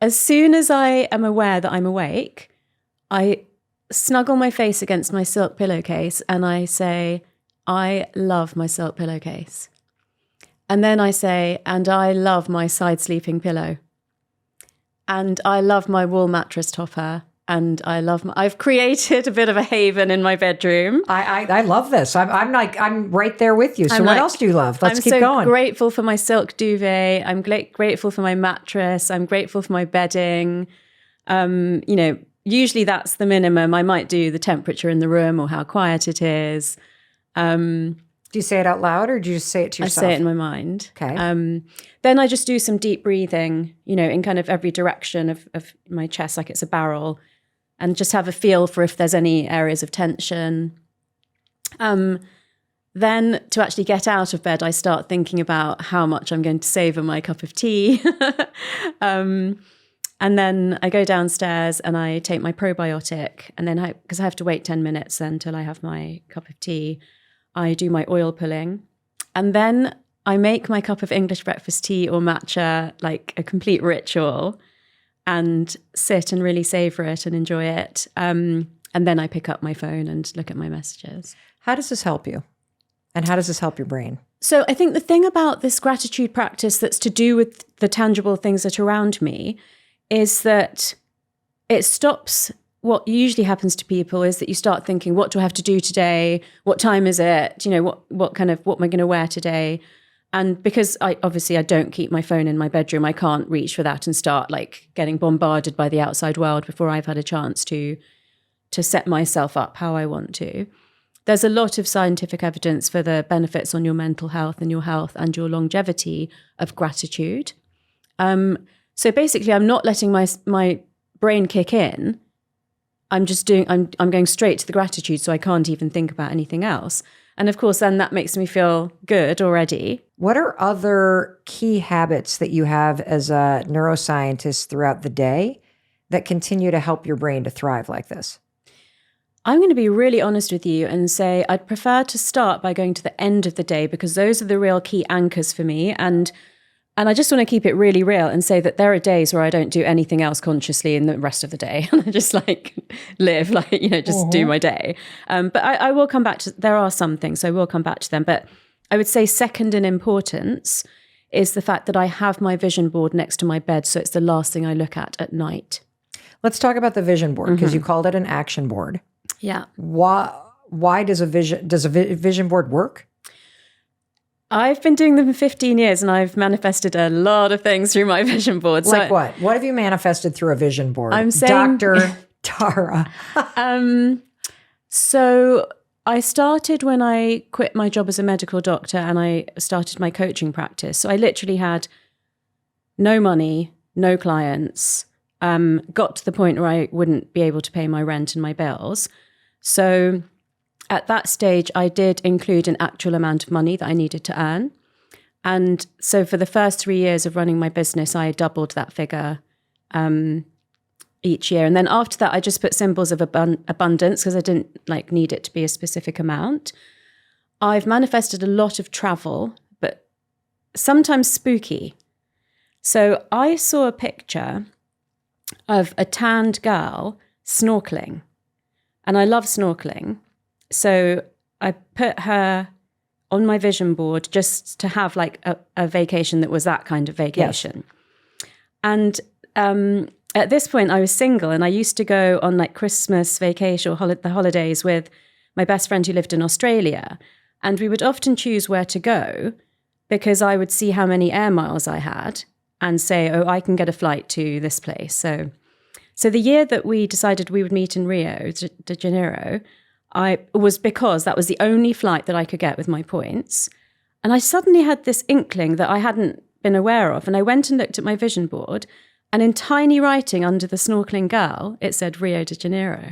as soon as I am aware that I'm awake, I snuggle my face against my silk pillowcase and I say, I love my silk pillowcase. And then I say, and I love my side sleeping pillow. And I love my wool mattress topper. And I've created a bit of a haven in my bedroom. I love this. I'm right there with you. So what else do you love? Let's keep going. I'm so grateful for my silk duvet. I'm grateful for my mattress. I'm grateful for my bedding. Usually that's the minimum. I might do the temperature in the room or how quiet it is. Do you say it out loud or do you just say it to yourself? I say it in my mind. Okay. Then I just do some deep breathing, in kind of every direction of my chest, like it's a barrel, and just have a feel for if there's any areas of tension. Then to actually get out of bed, I start thinking about how much I'm going to savor my cup of tea. And then I go downstairs and I take my probiotic. And then because I have to wait 10 minutes until I have my cup of tea, I do my oil pulling. And then I make my cup of English breakfast tea or matcha like a complete ritual and sit and really savor it and enjoy it. And then I pick up my phone and look at my messages. How does this help you? And how does this help your brain? So I think the thing about this gratitude practice that's to do with the tangible things that are around me is that it stops. What usually happens to people is that you start thinking, what do I have to do today? What time is it? What am I going to wear today? And because I don't keep my phone in my bedroom, I can't reach for that and start like getting bombarded by the outside world before I've had a chance to set myself up how I want to. There's a lot of scientific evidence for the benefits on your mental health and your longevity of gratitude. So basically, I'm not letting my brain kick in. I'm going straight to the gratitude, so I can't even think about anything else. And of course, then that makes me feel good already. What are other key habits that you have as a neuroscientist throughout the day that continue to help your brain to thrive like this? I'm going to be really honest with you and say I'd prefer to start by going to the end of the day because those are the real key anchors for me. And I just want to keep it really real and say that there are days where I don't do anything else consciously in the rest of the day. And I just live, do my day. But I will come back to, there are some things, so I will come back to them. But I would say second in importance is the fact that I have my vision board next to my bed. So it's the last thing I look at night. Let's talk about the vision board because you called it an action board. Yeah. Why does a vision board work? I've been doing them for 15 years and I've manifested a lot of things through my vision board. Like what? What have you manifested through a vision board? I'm saying, Dr. Tara. So I started when I quit my job as a medical doctor and I started my coaching practice. So I literally had no money, no clients, got to the point where I wouldn't be able to pay my rent and my bills. So at that stage, I did include an actual amount of money that I needed to earn. And so for the first 3 years of running my business, I doubled that figure each year. And then after that, I just put symbols of abundance because I didn't need it to be a specific amount. I've manifested a lot of travel, but sometimes spooky. So I saw a picture of a tanned girl snorkeling. And I love snorkeling. So I put her on my vision board just to have a vacation that was that kind of vacation. Yes. And at this point I was single and I used to go on Christmas vacation or the holidays with my best friend who lived in Australia. And we would often choose where to go because I would see how many air miles I had and say, oh, I can get a flight to this place. So the year that we decided we would meet in Rio de Janeiro, was because that was the only flight that I could get with my points. And I suddenly had this inkling that I hadn't been aware of. And I went and looked at my vision board and in tiny writing under the snorkeling girl, it said Rio de Janeiro.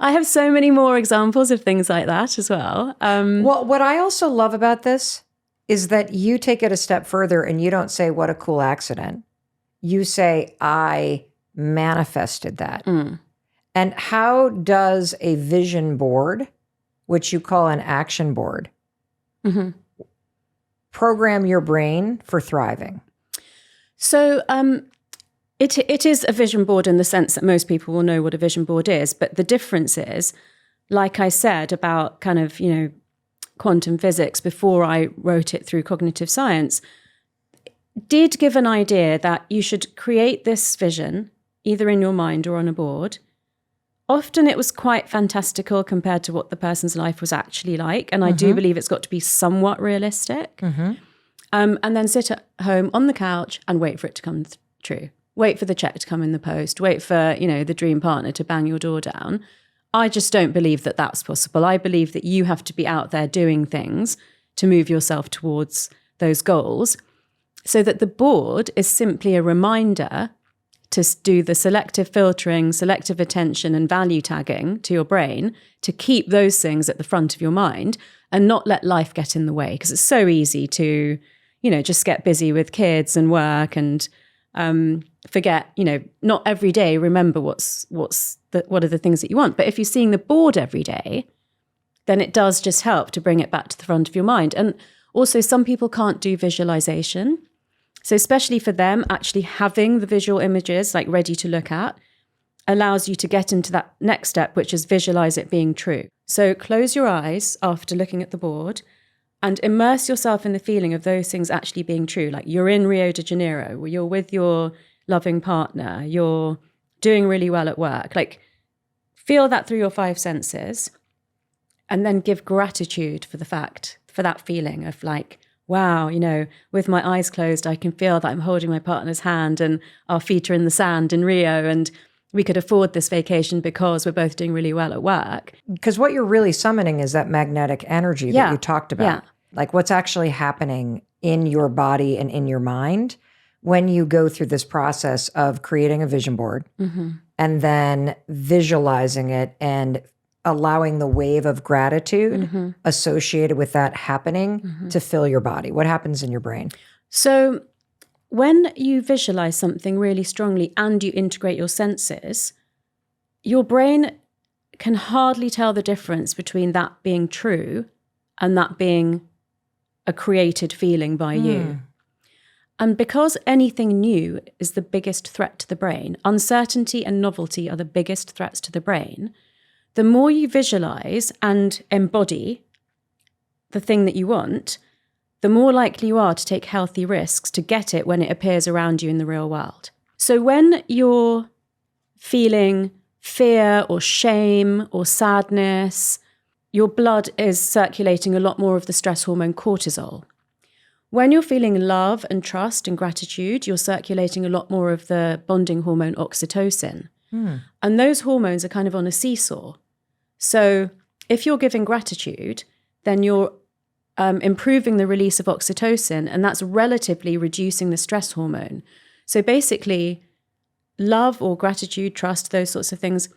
I have so many more examples of things like that as well. Well, what I also love about this is that you take it a step further and you don't say, what a cool accident. You say, I manifested that. Mm. And how does a vision board, which you call an action board, program your brain for thriving? So it is a vision board in the sense that most people will know what a vision board is. But the difference is, like I said about kind of, quantum physics before I wrote it through cognitive science, did give an idea that you should create this vision either in your mind or on a board. Often it was quite fantastical compared to what the person's life was actually like. And I do believe it's got to be somewhat realistic. And then sit at home on the couch and wait for it to come true. Wait for the check to come in the post. Wait for, the dream partner to bang your door down. I just don't believe that that's possible. I believe that you have to be out there doing things to move yourself towards those goals, so that the board is simply a reminder to do the selective filtering, selective attention and value tagging to your brain to keep those things at the front of your mind and not let life get in the way. Because it's so easy to, just get busy with kids and work and forget, not every day remember what are the things that you want. But if you're seeing the board every day, then it does just help to bring it back to the front of your mind. And also some people can't do visualization. So especially for them, actually having the visual images like ready to look at allows you to get into that next step, which is visualize it being true. So close your eyes after looking at the board and immerse yourself in the feeling of those things actually being true. Like you're in Rio de Janeiro, where you're with your loving partner, you're doing really well at work. Like feel that through your 5 senses and then give gratitude for that feeling of like, wow, with my eyes closed, I can feel that I'm holding my partner's hand and our feet are in the sand in Rio and we could afford this vacation because we're both doing really well at work. Because what you're really summoning is that magnetic energy that you talked about. Yeah. Like what's actually happening in your body and in your mind when you go through this process of creating a vision board and then visualizing it and allowing the wave of gratitude associated with that happening to fill your body. What happens in your brain? So when you visualize something really strongly and you integrate your senses, your brain can hardly tell the difference between that being true and that being a created feeling by you. And because anything new is the biggest threat to the brain, uncertainty and novelty are the biggest threats to the brain, the more you visualize and embody the thing that you want, the more likely you are to take healthy risks to get it when it appears around you in the real world. So when you're feeling fear or shame or sadness, your blood is circulating a lot more of the stress hormone cortisol. When you're feeling love and trust and gratitude, you're circulating a lot more of the bonding hormone oxytocin. And those hormones are kind of on a seesaw. So if you're giving gratitude, then you're improving the release of oxytocin, and that's relatively reducing the stress hormone. So basically, love or gratitude, trust, those sorts of things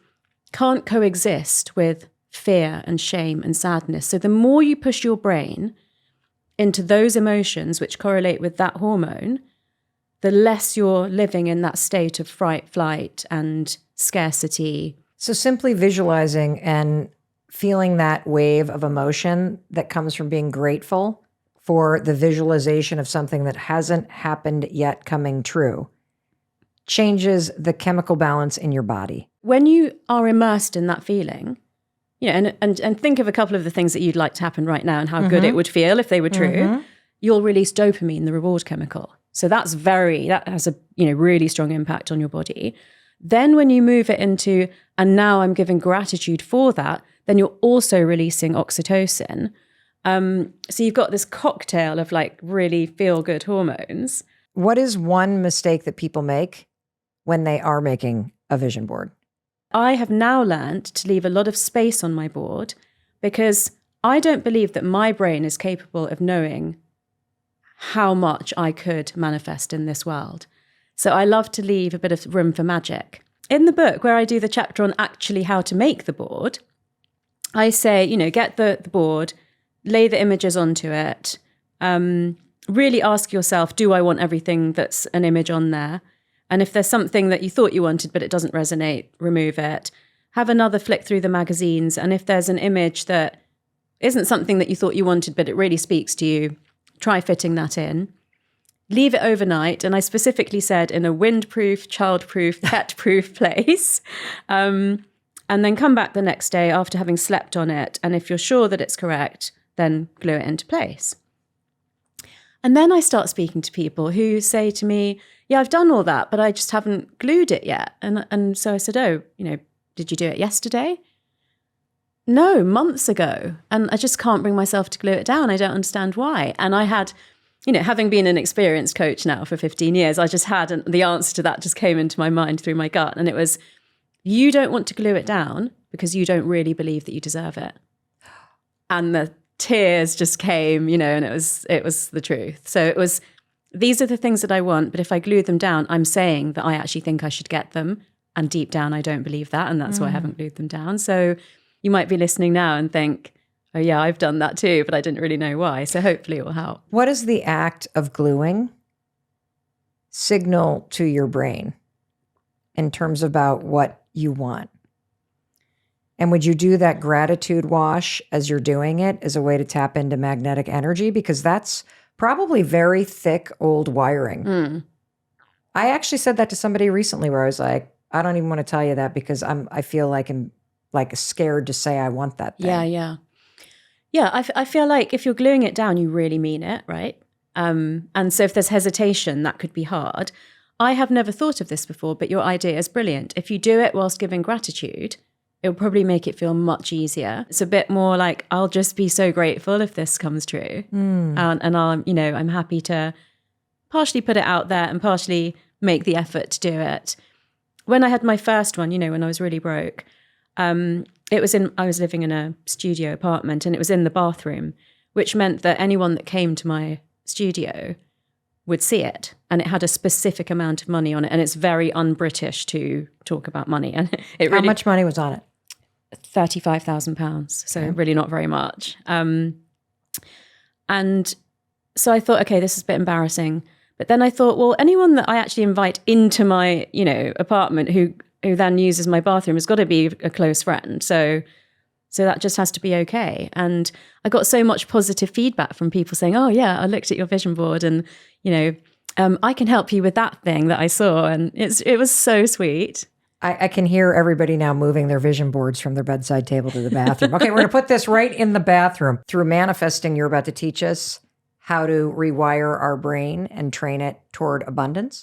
can't coexist with fear and shame and sadness. So the more you push your brain into those emotions which correlate with that hormone, the less you're living in that state of fright, flight, and scarcity. So simply visualizing and feeling that wave of emotion that comes from being grateful for the visualization of something that hasn't happened yet coming true changes the chemical balance in your body. When you are immersed in that feeling, and think of a couple of the things that you'd like to happen right now and how good it would feel if they were true, you'll release dopamine, the reward chemical. So that has a really strong impact on your body. Then when you move it into, and now I'm giving gratitude for that, then you're also releasing oxytocin. So you've got this cocktail of like really feel-good hormones. What is one mistake that people make when they are making a vision board? I have now learned to leave a lot of space on my board because I don't believe that my brain is capable of knowing how much I could manifest in this world. So I love to leave a bit of room for magic. In the book, where I do the chapter on actually how to make the board, I say, get the board, lay the images onto it, really ask yourself, do I want everything that's an image on there? And if there's something that you thought you wanted but it doesn't resonate, remove it. Have another flick through the magazines. And if there's an image that isn't something that you thought you wanted but it really speaks to you, try fitting that in. leave it overnight. And I specifically said in a windproof, childproof, pet-proof place. And then come back the next day after having slept on it. And if you're sure that it's correct, then glue it into place. And then I start speaking to people who say to me, yeah, I've done all that, but I just haven't glued it yet. And so I said, oh, did you do it yesterday? No, months ago. And I just can't bring myself to glue it down. I don't understand why. And I had, having been an experienced coach now for 15 years, I just had the answer to that just came into my mind through my gut. And it was, you don't want to glue it down because you don't really believe that you deserve it. And the tears just came, and it was the truth. So it was, these are the things that I want, but if I glue them down, I'm saying that I actually think I should get them. And deep down, I don't believe that. And that's why I haven't glued them down. So you might be listening now and think, oh yeah, I've done that too, but I didn't really know why. So hopefully it will help. What does the act of gluing signal to your brain in terms about what you want? And would you do that gratitude wash as you're doing it as a way to tap into magnetic energy? Because that's probably very thick old wiring. I actually said that to somebody recently where I was like, I don't even want to tell you that because I feel like I'm like scared to say I want that thing. Yeah. I feel like if you're gluing it down, you really mean it, right? And so if there's hesitation, that could be hard. I have never thought of this before, but your idea is brilliant. If you do it whilst giving gratitude, it'll probably make it feel much easier. It's a bit more like, I'll just be so grateful if this comes true. And I'm happy to partially put it out there and partially make the effort to do it. When I had my first one, when I was really broke, I was living in a studio apartment and it was in the bathroom, which meant that anyone that came to my studio would see it. And it had a specific amount of money on it. And it's very un-British to talk about money. And it really, how much money was on it? £35,000. So really not very much. And so I thought, okay, this is a bit embarrassing. But then I thought, well, anyone that I actually invite into my, apartment who then uses my bathroom has got to be a close friend. So that just has to be okay. And I got so much positive feedback from people saying, oh yeah, I looked at your vision board and, I can help you with that thing that I saw. And it was so sweet. I can hear everybody now moving their vision boards from their bedside table to the bathroom. Okay, we're going to put this right in the bathroom. Through manifesting, you're about to teach us how to rewire our brain and train it toward abundance.